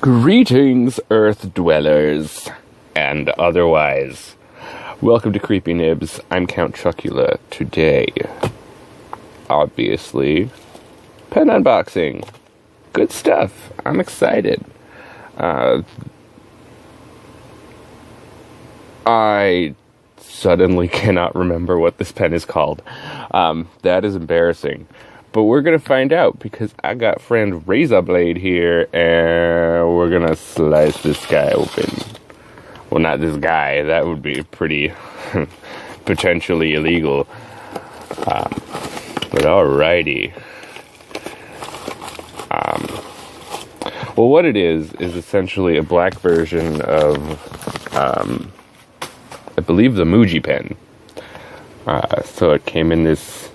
Greetings, Earth dwellers, and otherwise. Welcome to Creepy Nibs. I'm Count Chocula. Today, obviously, pen unboxing. Good stuff. I'm excited. I suddenly cannot remember what this pen is called. That is embarrassing. But we're going to find out because I got friend Razor Blade here and we're going to slice this guy open. Well, not this guy. That would be pretty potentially illegal. But alrighty. Well, what it is essentially a black version of, I believe, the Muji pen. So it came in this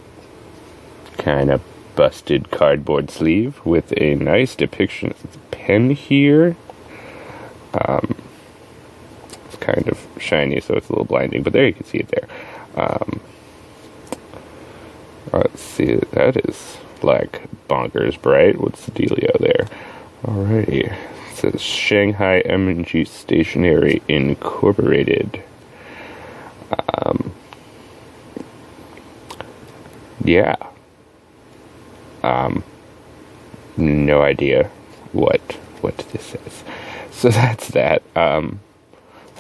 kind of busted cardboard sleeve with a nice depiction of the pen here. It's kind of shiny, so it's a little blinding, but there you can see it there. Let's see, that is like bonkers bright. What's the dealio there? Alrighty. It says Shanghai M&G Stationery Incorporated. Yeah. No idea what this is. So that's that.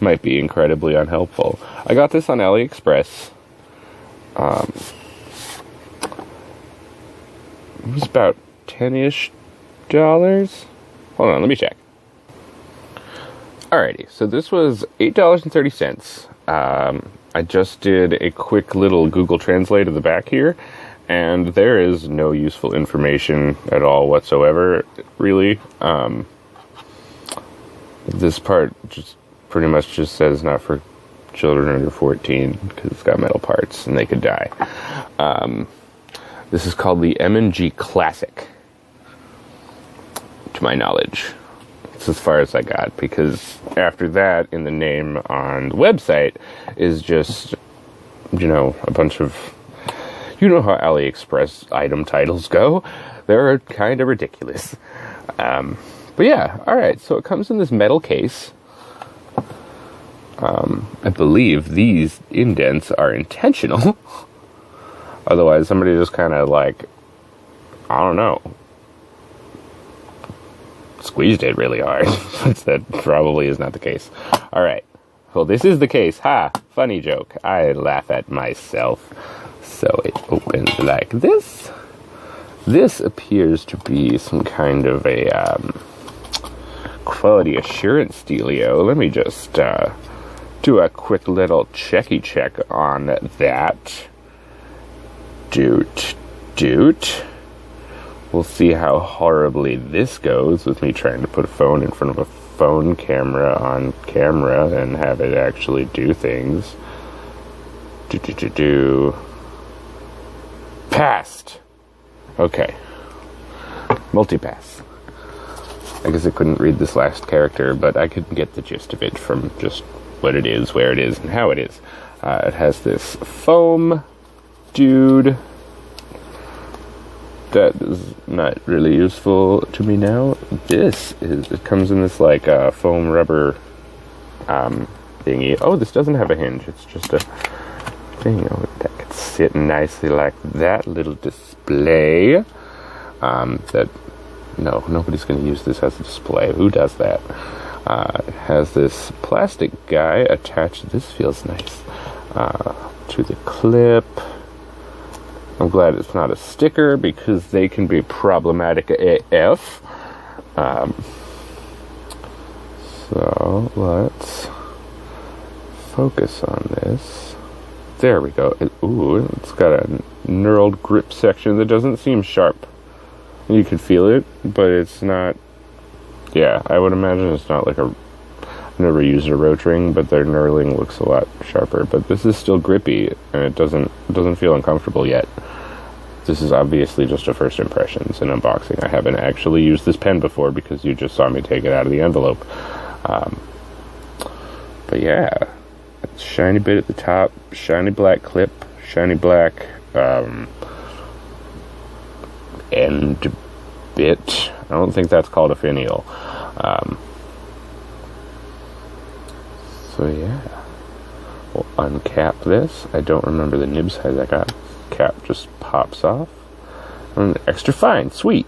Might be incredibly unhelpful. I got this on AliExpress. It was about $10-ish. Hold on, let me check. Alrighty, so this was $8.30. I just did a quick little Google Translate of the back here, and there is no useful information at all whatsoever, really. This part just pretty much just says not for children under 14, because it's got metal parts, and they could die. This is called the M&G Classic, to my knowledge. It's as far as I got, because after that, in the name on the website, is just, you know, a bunch of, you know how AliExpress item titles go. They're kind of ridiculous. But yeah, alright, so it comes in this metal case. I believe these indents are intentional. Otherwise, somebody just kind of like, I don't know, squeezed it really hard. That probably is not the case. Alright. Well, this is the case. Ha! Funny joke. I laugh at myself. So it opens like this. This appears to be some kind of a quality assurance dealio. Let me just do a quick little checky check on that. Doot. We'll see how horribly this goes with me trying to put a phone in front of a phone camera on camera and have it actually do things. Passed. Okay. Multipass. I guess I couldn't read this last character, but I could get the gist of it from just what it is, where it is, and how it is. It has this foam dude. That is not really useful to me now. It comes in this like foam rubber thingy. Oh, this doesn't have a hinge. It's just a thing that could sit nicely like that little display. Nobody's going to use this as a display. Who does that? It has this plastic guy attached. This feels nice. To the clip. I'm glad it's not a sticker because they can be problematic AF. So let's focus on this. There we go. It's got a knurled grip section that doesn't seem sharp. You can feel it, but it's not. Yeah, I would imagine it's not like a. I've never used a roach ring, but their knurling looks a lot sharper. But this is still grippy, and it doesn't feel uncomfortable yet. This is obviously just a first impressions and unboxing. I haven't actually used this pen before because you just saw me take it out of the envelope. But yeah, shiny bit at the top, shiny black clip, shiny black end bit. I don't think that's called a finial. So yeah, we'll uncap this. I don't remember the nib size I got. Cap just pops off. And extra fine, sweet.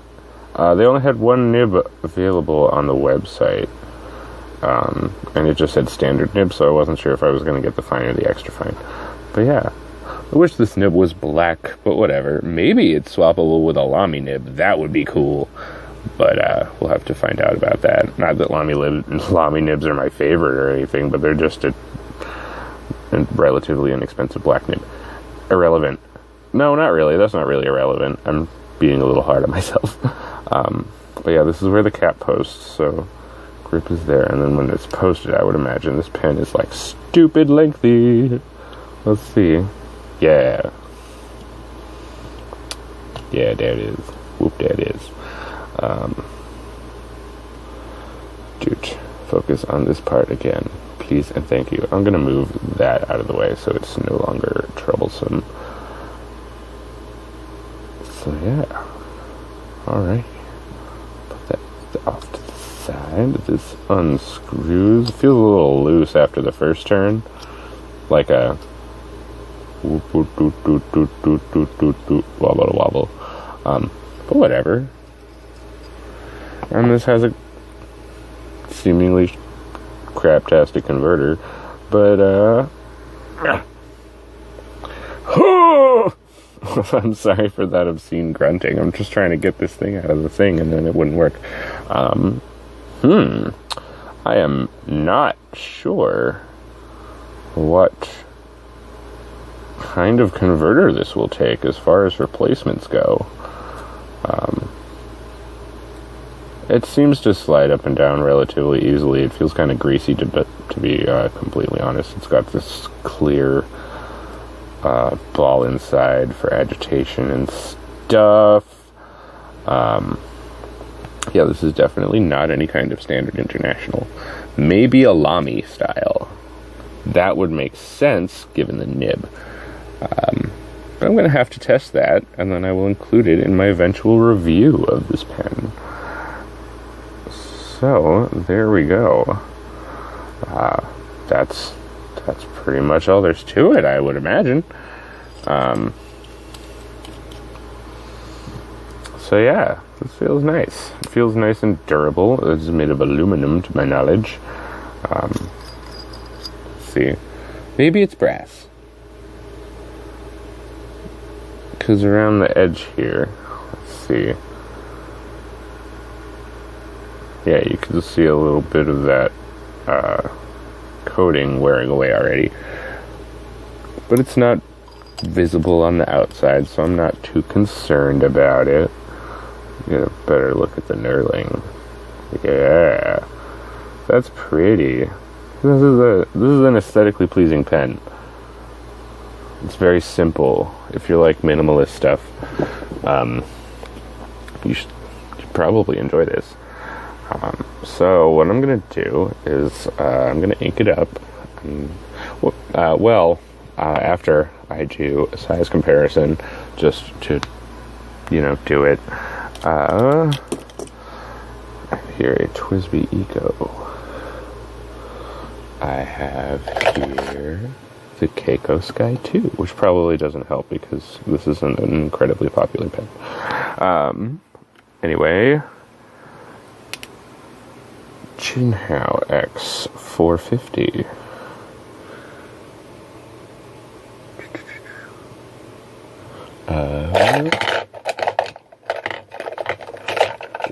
They only had one nib available on the website. And it just said standard nib, so I wasn't sure if I was going to get the fine or the extra fine. But yeah, I wish this nib was black, but whatever. Maybe it's swappable with a Lamy nib. That would be cool. But we'll have to find out about that. Not that Lamy nibs are my favorite or anything, but they're just a relatively inexpensive black nib. Irrelevant. No, not really. That's not really irrelevant. I'm being a little hard on myself. But yeah, this is where the cap posts, so grip is there. And then when it's posted, I would imagine this pen is like stupid lengthy. Let's see. Yeah. Yeah, there it is. Whoop, there it is. Dude, focus on this part again, please and thank you. I'm gonna move that out of the way so it's no longer troublesome. So yeah, alright, put that off to the side. This unscrews. It feels a little loose after the first turn, like a wobble wobble. But whatever. And this has a seemingly craptastic converter, but I'm sorry for that obscene grunting. I'm just trying to get this thing out of the thing, and then it wouldn't work. I am not sure what kind of converter this will take as far as replacements go. It seems to slide up and down relatively easily. It feels kind of greasy to be completely honest. It's got this clear ball inside for agitation and stuff. Yeah, this is definitely not any kind of standard international. Maybe a Lamy style. That would make sense given the nib. But I'm going to have to test that, and then I will include it in my eventual review of this pen. So, there we go. That's pretty much all there's to it, I would imagine. So yeah, this feels nice. It feels nice and durable. It's made of aluminum, to my knowledge. Let's see. Maybe it's brass. Because around the edge here, let's see. Yeah, you can see a little bit of that coating wearing away already. But it's not visible on the outside, so I'm not too concerned about it. Get a better look at the knurling. Yeah, that's pretty. This is an aesthetically pleasing pen. It's very simple. If you like minimalist stuff, you should probably enjoy this. So what I'm gonna do is I'm gonna ink it up. After I do a size comparison, just to do it. Here, a TWSBI Eco. I have here the Keiko Sky 2, which probably doesn't help because this isn't an incredibly popular pen. Anyway, Jinhao X450.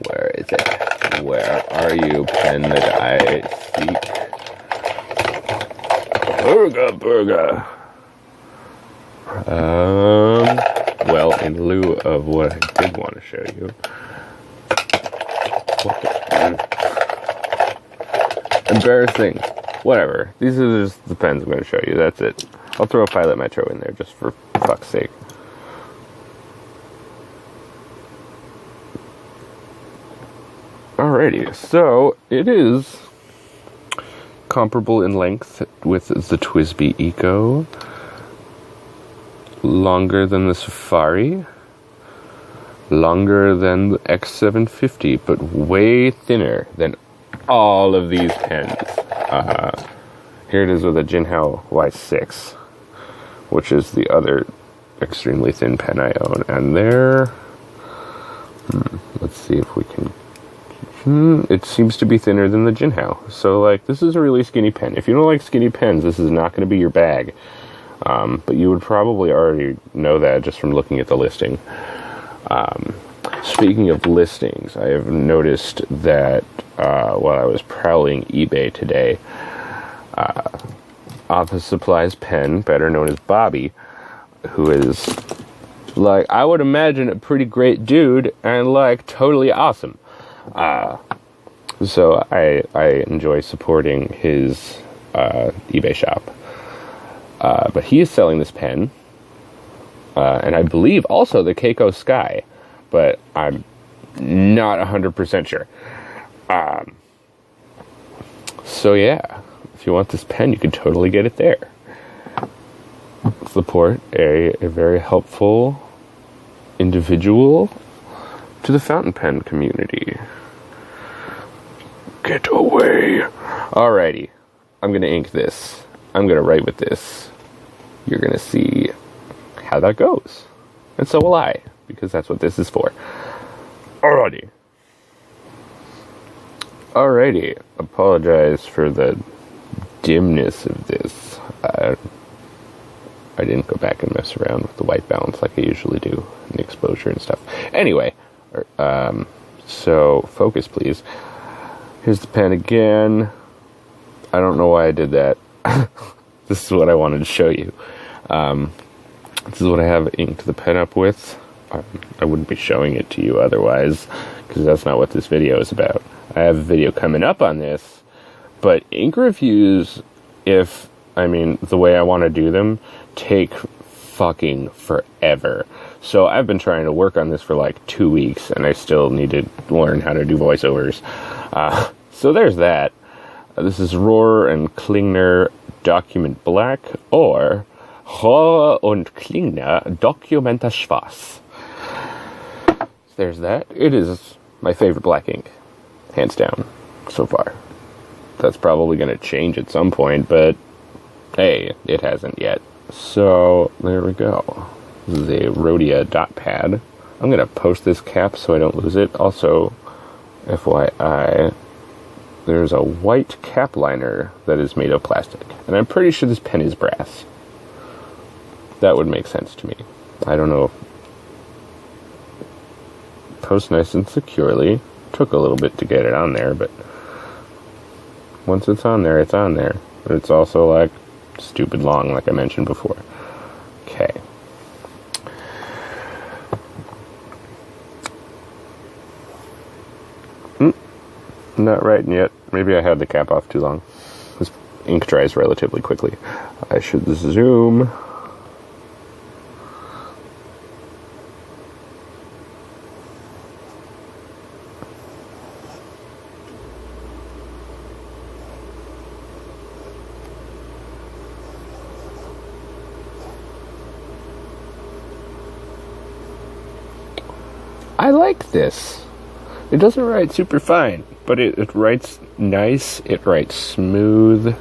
Where is it? Where are you, pen that I seek? Burger. Well, in lieu of what I did want to show you. Embarrassing. Whatever. These are just the pens I'm going to show you. That's it. I'll throw a Pilot Metro in there just for fuck's sake. Alrighty, so it is comparable in length with the TWSBI Eco, longer than the Safari, longer than the X750, but way thinner than all of these pens. Here it is with a Jinhao Y6, which is the other extremely thin pen I own. And there, let's see if we can, it seems to be thinner than the Jinhao. So, like, this is a really skinny pen. If you don't like skinny pens, this is not going to be your bag. But you would probably already know that just from looking at the listing. Speaking of listings, I have noticed that while I was prowling eBay today, Office Supplies Pen, better known as Bobby, who is, like, I would imagine a pretty great dude and, like, totally awesome. So I enjoy supporting his eBay shop. But he is selling this pen, and I believe also the Keiko Sky, but I'm not 100% sure. So yeah, if you want this pen, you can totally get it there. Support a very helpful individual to the fountain pen community. Get away. Alrighty, I'm gonna ink this. I'm gonna write with this. You're gonna see how that goes. And so will I, because that's what this is for. Alrighty. Apologize for the dimness of this. I didn't go back and mess around with the white balance like I usually do, and the exposure and stuff. Anyway, so focus, please. Here's the pen again. I don't know why I did that. This is what I wanted to show you. This is what I have inked the pen up with. I wouldn't be showing it to you otherwise, because that's not what this video is about. I have a video coming up on this, but ink reviews, the way I want to do them, take fucking forever. So I've been trying to work on this for like 2 weeks, and I still need to learn how to do voiceovers. So there's that. This is Rohr and Klingner Document Black, or Rohr und Klingner Documenta Schwarz. There's that. It is my favorite black ink, hands down, so far. That's probably going to change at some point, but hey, it hasn't yet. So there we go. This is a Rhodia dot pad. I'm going to post this cap so I don't lose it. Also, FYI, there's a white cap liner that is made of plastic, and I'm pretty sure this pen is brass. That would make sense to me. I don't know. Post nice and securely. Took a little bit to get it on there, but once it's on there, it's on there. But it's also, like, stupid long, like I mentioned before. Okay. Not writing yet. Maybe I had the cap off too long. This ink dries relatively quickly. I should zoom. I like this. It doesn't write super fine, but it writes nice, it writes smooth.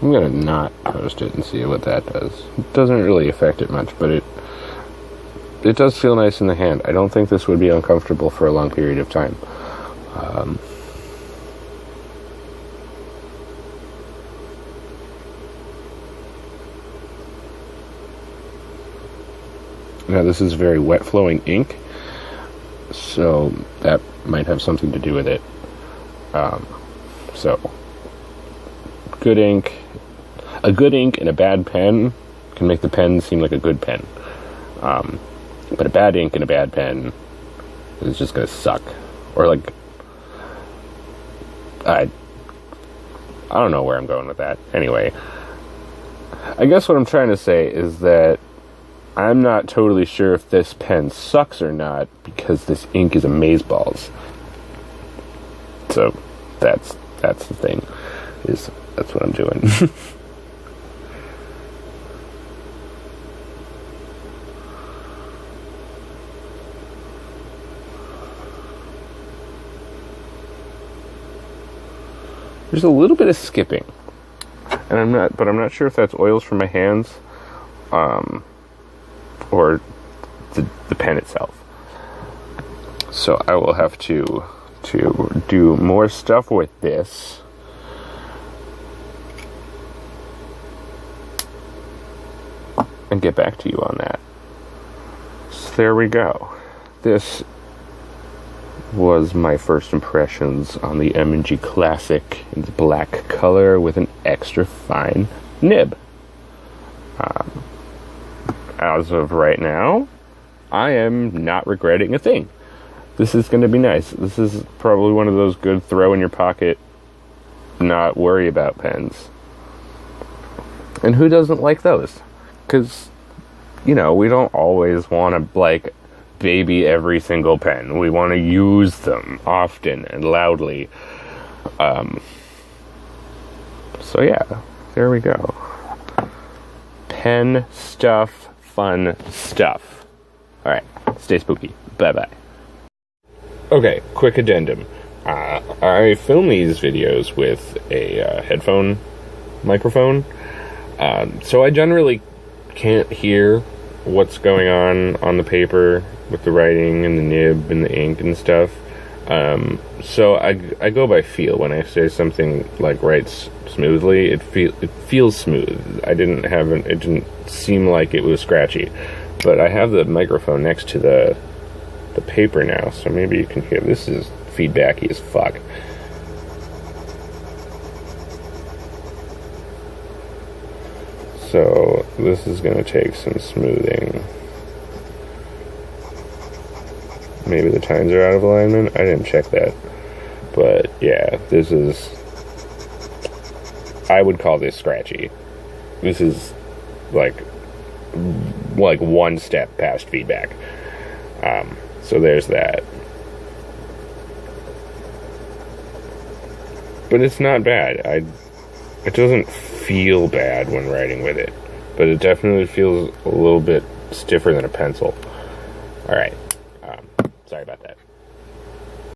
I'm gonna not post it and see what that does. It doesn't really affect it much, but it does feel nice in the hand. I don't think this would be uncomfortable for a long period of time. Now this is very wet flowing ink, so that might have something to do with it. So, good ink. A good ink and a bad pen can make the pen seem like a good pen. But a bad ink and a bad pen is just gonna suck. Or like, I don't know where I'm going with that. Anyway, I guess what I'm trying to say is that I'm not totally sure if this pen sucks or not, because this ink is amazeballs. So that's the thing. That's what I'm doing. There's a little bit of skipping, and I'm not sure if that's oils from my hands, or the pen itself. So I will have to do more stuff with this. And get back to you on that. So there we go. This was my first impressions on the M&G Classic in the black color with an extra fine nib. As of right now, I am not regretting a thing. This is going to be nice. This is probably one of those good throw in your pocket, not worry about pens. And who doesn't like those? Because, you know, we don't always want to, like, baby every single pen. We want to use them often and loudly. So yeah, there we go. Pen stuff, fun stuff. Alright, stay spooky. Bye-bye. Okay, quick addendum. I film these videos with a headphone microphone, so I generally can't hear what's going on the paper with the writing and the nib and the ink and stuff. So I go by feel. When I say something like writes smoothly, it feels smooth. It didn't seem like it was scratchy. But I have the microphone next to the paper now, so maybe you can hear. This is feedbacky as fuck. So this is going to take some smoothing. Maybe the tines are out of alignment. I didn't check that. But yeah, this is... I would call this scratchy. This is like one step past feedback. So there's that. But it's not bad. It doesn't feel bad when writing with it, but it definitely feels a little bit stiffer than a pencil. Alright, sorry about that.